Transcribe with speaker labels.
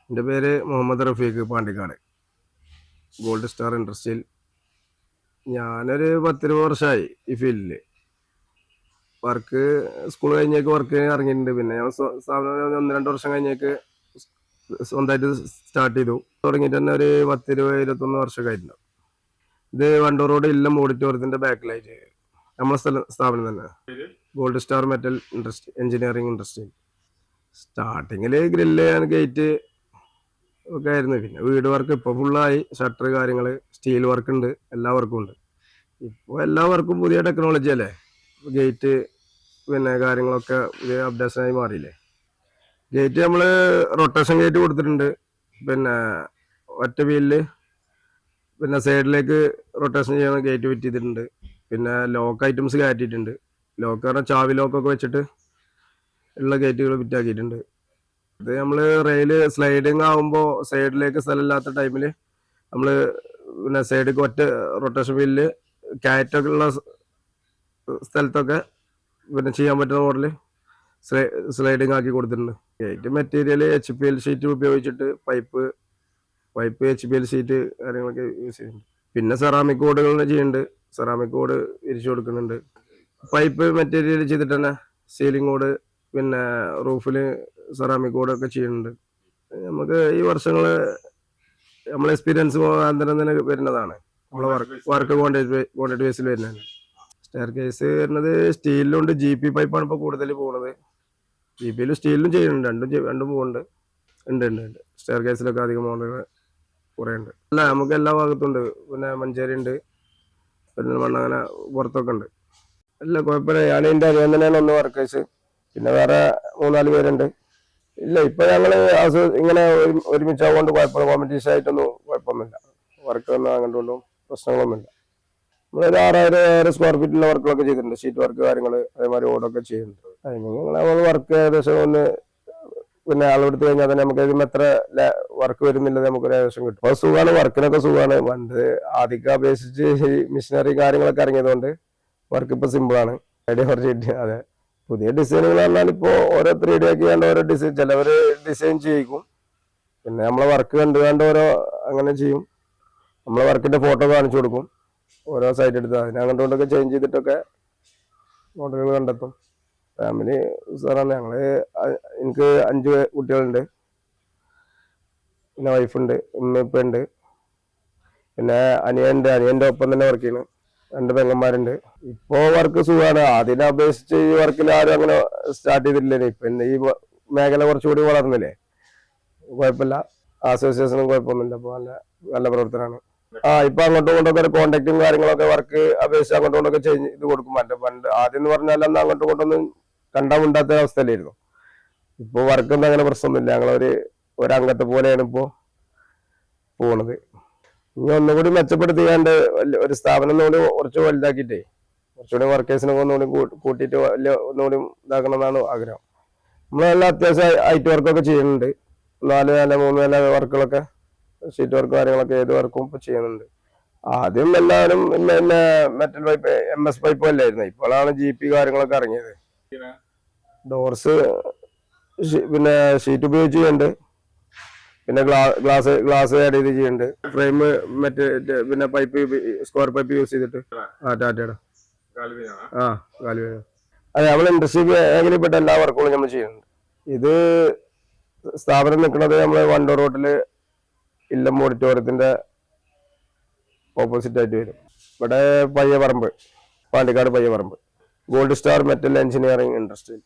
Speaker 1: എൻ്റെ പേര് Muhammad Rafeeq Pandikkad. Gold star ഇൻഡസ്ട്രിയിൽ ഞാനൊരു 10-20 വർഷമായി ഈ ഫീൽഡിൽ വർക്ക്. സ്കൂൾ കഴിഞ്ഞേക്ക് വർക്ക് ഇറങ്ങിയിട്ടുണ്ട്. പിന്നെ ഞാൻ സ്ഥാപനം 1-2 വർഷം കഴിഞ്ഞേക്ക് സ്വന്തമായിട്ട് സ്റ്റാർട്ട് ചെയ്തു. തുടങ്ങിയിട്ട് തന്നെ ഒരു 10-20-21 വർഷമൊക്കെ ആയിട്ടുണ്ടാവും. ഇത് വണ്ടൂർ റോഡ് ഇല്ലം ഓഡിറ്റോറിയത്തിൻ്റെ ബാക്കിലായിട്ട് നമ്മളെ സ്ഥാപനം തന്നെ gold star metal industry engineering industry. സ്റ്റാർട്ടിങ്ങിൽ ഗ്രില്ല് ഗേറ്റ് ഒക്കെ ആയിരുന്നു. പിന്നെ വീട് വർക്ക് ഇപ്പോൾ ഫുള്ളായി. ഷട്ടർ കാര്യങ്ങൾ, സ്റ്റീൽ വർക്ക് ഉണ്ട്, എല്ലാ വർക്കും ഉണ്ട്. ഇപ്പോൾ എല്ലാ വർക്കും പുതിയ ടെക്നോളജി അല്ലേ. ഗേറ്റ് പിന്നെ കാര്യങ്ങളൊക്കെ പുതിയ അപ്ഡേഷനായി മാറിയില്ലേ. ഗേറ്റ് നമ്മൾ റൊട്ടേഷൻ ഗേറ്റ് കൊടുത്തിട്ടുണ്ട്. പിന്നെ ഒറ്റ വീലില് പിന്നെ സൈഡിലേക്ക് റൊട്ടേഷൻ ചെയ്യുന്ന ഗേറ്റ് ഫിറ്റ് ചെയ്തിട്ടുണ്ട്. പിന്നെ ലോക്ക് ഐറ്റംസ് കയറ്റിയിട്ടുണ്ട്. ലോക്ക് പറഞ്ഞാൽ ചാവി ലോക്കൊക്കെ വെച്ചിട്ട് ഉള്ള ഗേറ്റുകൾ ഫിറ്റ് ആക്കിയിട്ടുണ്ട്. ഇത് നമ്മൾ റെയിൽ സ്ലൈഡിങ് ആകുമ്പോൾ സൈഡിലേക്ക് സ്ഥലമില്ലാത്ത ടൈമിൽ നമ്മൾ പിന്നെ സൈഡിലേക്ക് ഒറ്റ റൊട്ടേഷൻ വീലിൽ കയറ്റൊക്കെ ഉള്ള സ്ഥലത്തൊക്കെ പിന്നെ ചെയ്യാൻ പറ്റുന്ന മോഡല് സ്ലൈഡിങ് ആക്കി കൊടുത്തിട്ടുണ്ട്. ഗേറ്റ് മെറ്റീരിയൽ HPL ഷീറ്റ് ഉപയോഗിച്ചിട്ട് പൈപ്പ് HPL ഷീറ്റ് കാര്യങ്ങളൊക്കെ യൂസ് ചെയ്യുന്നുണ്ട്. പിന്നെ സെറാമിക് ബോർഡുകൾ ചെയ്യുന്നുണ്ട്. സെറാമിക് ബോർഡ് വിരിച്ചു കൊടുക്കുന്നുണ്ട്. പൈപ്പ് മെറ്റീരിയൽ ചെയ്തിട്ട് തന്നെ സീലിംഗ് ബോർഡ് പിന്നെ റൂഫിൽ സെറാമിക് ബോർഡൊക്കെ ചെയ്യുന്നുണ്ട്. നമുക്ക് ഈ വർഷങ്ങൾ നമ്മളെ എക്സ്പീരിയൻസ് മുഖാന്തരം തന്നെ വരുന്നതാണ്. നമ്മളെ വർക്ക് ക്വാണ്ടിറ്റി ബേസിൽ വരുന്നതാണ്. സ്റ്റെയർ കേസ് വരുന്നത് സ്റ്റീലിലുണ്ട്. GP പൈപ്പാണ് ഇപ്പോൾ കൂടുതൽ പോകുന്നത്. GPയിലും സ്റ്റീലിലും ചെയ്യുന്നുണ്ട്. രണ്ടും പോകുന്നുണ്ട്. ഉണ്ട്. സ്റ്റെയർ കേസിലൊക്കെ അധികം മോഡലുകൾ കുറേ ഉണ്ട്. അല്ല, നമുക്ക് എല്ലാ ഭാഗത്തും ഉണ്ട്. പിന്നെ മഞ്ചേരി ഉണ്ട്, പെരിന്തൽമണ്ണ, അങ്ങനെ പുറത്തൊക്കെ ഉണ്ട്. അല്ല, കുഴപ്പമില്ല. ഞാൻ എൻ്റെ അറിയാൻ തന്നെയാണ് ഒന്ന് വർക്കേഴ്സ്. പിന്നെ വേറെ 3-4 പേരുണ്ട്. ഇല്ല, ഇപ്പൊ ഞങ്ങള് ഇങ്ങനെ ഒരുമിച്ചാകൊണ്ട് കുഴപ്പമില്ല. കോമ്പറ്റീഷൻ ആയിട്ടൊന്നും കുഴപ്പമൊന്നുമില്ല. വർക്ക് ഒന്നും അങ്ങോട്ടും പ്രശ്നങ്ങളൊന്നുമില്ല. നമ്മളൊരു 6000 സ്ക്വയർ ഫീറ്റുള്ള വർക്കുകളൊക്കെ ചെയ്തിട്ടുണ്ട്. ഷീറ്റ് വർക്ക് കാര്യങ്ങൾ, അതേമാതിരി ഓടൊക്കെ ചെയ്യുന്നുണ്ട്. നമ്മൾ വർക്ക് ഏകദേശം ഒന്ന് പിന്നെ അളവെടുത്ത് കഴിഞ്ഞാൽ തന്നെ നമുക്ക് ഇതിന് എത്ര വർക്ക് വരുന്നില്ല നമുക്കൊരു ഏകദേശം കിട്ടും. അപ്പോൾ സുഖമാണ്, വർക്കിനൊക്കെ സുഖമാണ്. പണ്ട് ആദ്യമൊക്കെ അപേക്ഷിച്ച് മിഷനറി കാര്യങ്ങളൊക്കെ ഇറങ്ങിയതുകൊണ്ട് വർക്ക് ഇപ്പോൾ സിമ്പിളാണ്. ഐഡിയ കുറച്ച് കിട്ടി. അതെ, പുതിയ ഡിസൈനുകൾ പറഞ്ഞാൽ ഇപ്പോൾ ഓരോ 3D ആക്കിയാണ്ട് ഓരോ ഡിസൈൻ, ചിലവർ ഡിസൈൻ ചെയ്യിക്കും. പിന്നെ നമ്മളെ വർക്ക് കണ്ടുകൊണ്ട് ഓരോ അങ്ങനെ ചെയ്യും. നമ്മളെ വർക്കിന്റെ ഫോട്ടോ കാണിച്ചു കൊടുക്കും. ഓരോ സൈറ്റ് എടുത്ത് അതിനെ കണ്ടുകൊണ്ടൊക്കെ ചേഞ്ച് ചെയ്തിട്ടൊക്കെ മോഡലുകൾ കണ്ടെത്തും. ഫാമിലി സാറാണ് ഞങ്ങള്. എനിക്ക് 5 കുട്ടികളുണ്ട്. പിന്നെ വൈഫുണ്ട്, ഉമ്മയുപ്പയുണ്ട്. പിന്നെ അനിയന്റെ ഒപ്പം തന്നെ വർക്ക് ചെയ്യുന്നു. 2 പെങ്ങന്മാരുണ്ട്. ഇപ്പോ വർക്ക് സുഖമാണ്. അതിനെ അപേക്ഷിച്ച് ഈ വർക്കിൽ ആരും അങ്ങനെ സ്റ്റാർട്ട് ചെയ്തിട്ടില്ലേ. പിന്നെ ഈ മേഖല കുറച്ചുകൂടി വളർന്നില്ലേ. കുഴപ്പമില്ല. അസോസിയേഷനും കുഴപ്പമൊന്നുമില്ല. അപ്പോൾ നല്ല പ്രവർത്തനമാണ്. ഇപ്പൊ അങ്ങോട്ടും ഇങ്ങോട്ടൊക്കെ ഒരു കോണ്ടാക്റ്റും കാര്യങ്ങളൊക്കെ വർക്ക് അപേക്ഷിച്ച് അങ്ങോട്ടും ഇങ്ങോട്ടൊക്കെ ചേഞ്ച് ഇത് കൊടുക്കും. പണ്ട് ആദ്യം എന്ന് പറഞ്ഞാൽ അന്ന് അങ്ങോട്ടും ഇങ്ങോട്ടൊന്നും കണ്ടാമുണ്ടാത്ത അവസ്ഥയിലായിരുന്നു. ഇപ്പൊ വർക്കൊന്നും അങ്ങനെ പ്രശ്നമൊന്നുമില്ല. ഒരംഗത്തെ പോലെയാണ് ഇപ്പോ പോണത്. ഇനി ഒന്നുകൂടി മെച്ചപ്പെടുത്തിയാണ്ട് ഒരു സ്ഥാപനം ഒന്നുകൂടി കുറച്ച് വലുതാക്കിയിട്ടേ കുറച്ചുകൂടി വർക്കേഴ്സിനൊക്കെ ഒന്നുകൂടി കൂട്ടിയിട്ട് ഒന്നുകൂടി ഇതാക്കണമെന്നാണ് ആഗ്രഹം. നമ്മളെല്ലാം അത്യാവശ്യം IT വർക്കൊക്കെ ചെയ്യുന്നുണ്ട്. 4 നില 3 നില വർക്കുകളൊക്കെ, ഷീറ്റ് വർക്ക് കാര്യങ്ങളൊക്കെ ഏത് വർക്കും ഇപ്പൊ ചെയ്യുന്നുണ്ട്. ആദ്യം എല്ലാവരും പിന്നെ മെറ്റൽ പൈപ്പ് MS പൈപ്പ് അല്ലായിരുന്നു. ഇപ്പോഴാണ് GP കാര്യങ്ങളൊക്കെ ഇറങ്ങിയത്. ഡോർസ് പിന്നെ ഷീറ്റ് ഉപയോഗിച്ച് ചെയ്യുന്നുണ്ട്. പിന്നെ ഗ്ലാസ് ആഡ് ചെയ്ത് ചെയ്യുന്നുണ്ട്. ഫ്രെയിം പിന്നെ പൈപ്പ് സ്ക്വയർ പൈപ്പ് യൂസ് ചെയ്തിട്ട് ടാറ്റയുടെ ഗാലിവ. അതെ, നമ്മൾ ഇൻഡസ്ട്രി മേഖലയിൽപ്പെട്ട എല്ലാ വർക്കുകളും നമ്മൾ ചെയ്യുന്നുണ്ട്. ഇത് സ്ഥാപനം നിൽക്കുന്നത് നമ്മള് വണ്ടൂർ റോഡില് ഇല്ലം ഓഡിറ്റോറിയത്തിന്റെ ഓപ്പോസിറ്റ് ആയിട്ട് വരും. ഇവിടെ Payyaparamb, Pandikkad Payyaparamb, gold star metal engineering industry.